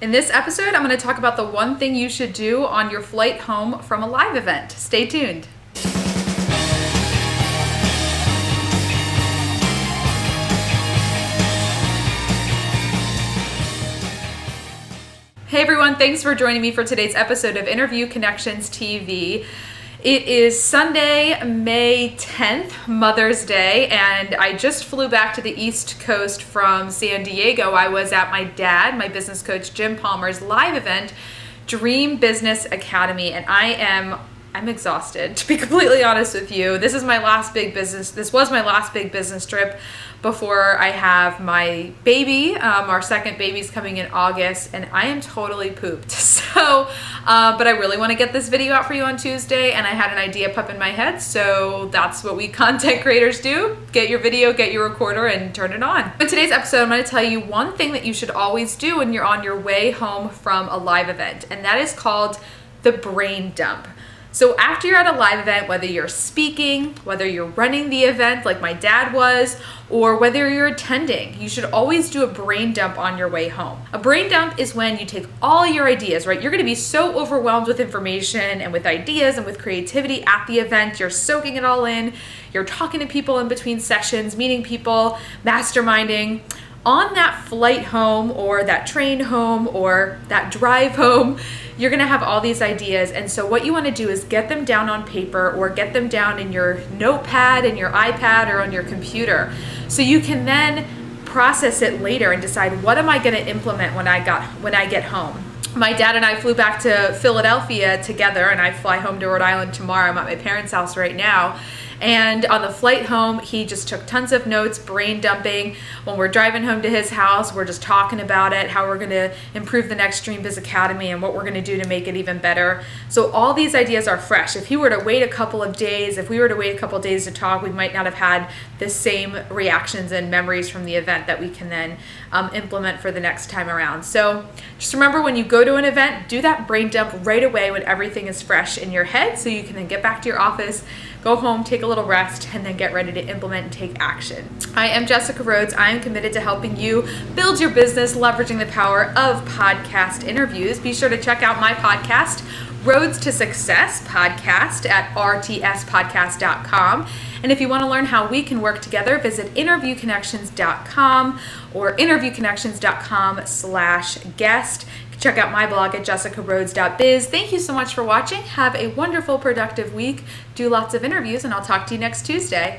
In this episode, I'm going to talk about the one thing you should do on your flight home from a live event. Stay tuned. Hey everyone, thanks for joining me for today's episode of Interview Connections TV. It is Sunday, May 10th, Mother's Day, and I just flew back to the East Coast from San Diego. I was at my dad, my business coach, Jim Palmer's live event, Dream Business Academy, and I'm exhausted, to be completely honest with you. This was my last big business trip before I have my baby. Our second baby's coming in August, and I am totally pooped. So, but I really want to get this video out for you on Tuesday, and I had an idea pop in my head, so that's what we content creators do. Get your video, get your recorder, and turn it on. In today's episode, I'm going to tell you one thing that you should always do when you're on your way home from a live event, and that is called the brain dump. So after you're at a live event, whether you're speaking, whether you're running the event like my dad was, or whether you're attending, you should always do a brain dump on your way home. A brain dump is when you take all your ideas, right? You're gonna be so overwhelmed with information and with ideas and with creativity at the event. You're soaking it all in. You're talking to people in between sessions, meeting people, masterminding. On that flight home or that train home or that drive home, you're gonna have all these ideas. And so what you wanna do is get them down on paper or get them down in your notepad, in your iPad, or on your computer. So you can then process it later and decide, what am I gonna implement when I get home? My dad and I flew back to Philadelphia together, and I fly home to Rhode Island tomorrow. I'm at my parents' house right now. And on the flight home, he just took tons of notes, brain dumping. When we're driving home to his house, we're just talking about it, how we're gonna improve the next Dream Biz Academy and what we're gonna do to make it even better. So all these ideas are fresh. If we were to wait a couple of days to talk, we might not have had the same reactions and memories from the event that we can then implement for the next time around. So just remember, when you go to an event, do that brain dump right away when everything is fresh in your head, so you can then get back to your office, go home, take a little rest, and then get ready to implement and take action. I am Jessica Rhodes. I am committed to helping you build your business, leveraging the power of podcast interviews. Be sure to check out my podcast, Roads to Success Podcast, at rtspodcast.com. And if you want to learn how we can work together, visit interviewconnections.com or interviewconnections.com/guest. Check out my blog at jessicarhodes.biz. Thank you so much for watching. Have a wonderful, productive week. Do lots of interviews, and I'll talk to you next Tuesday.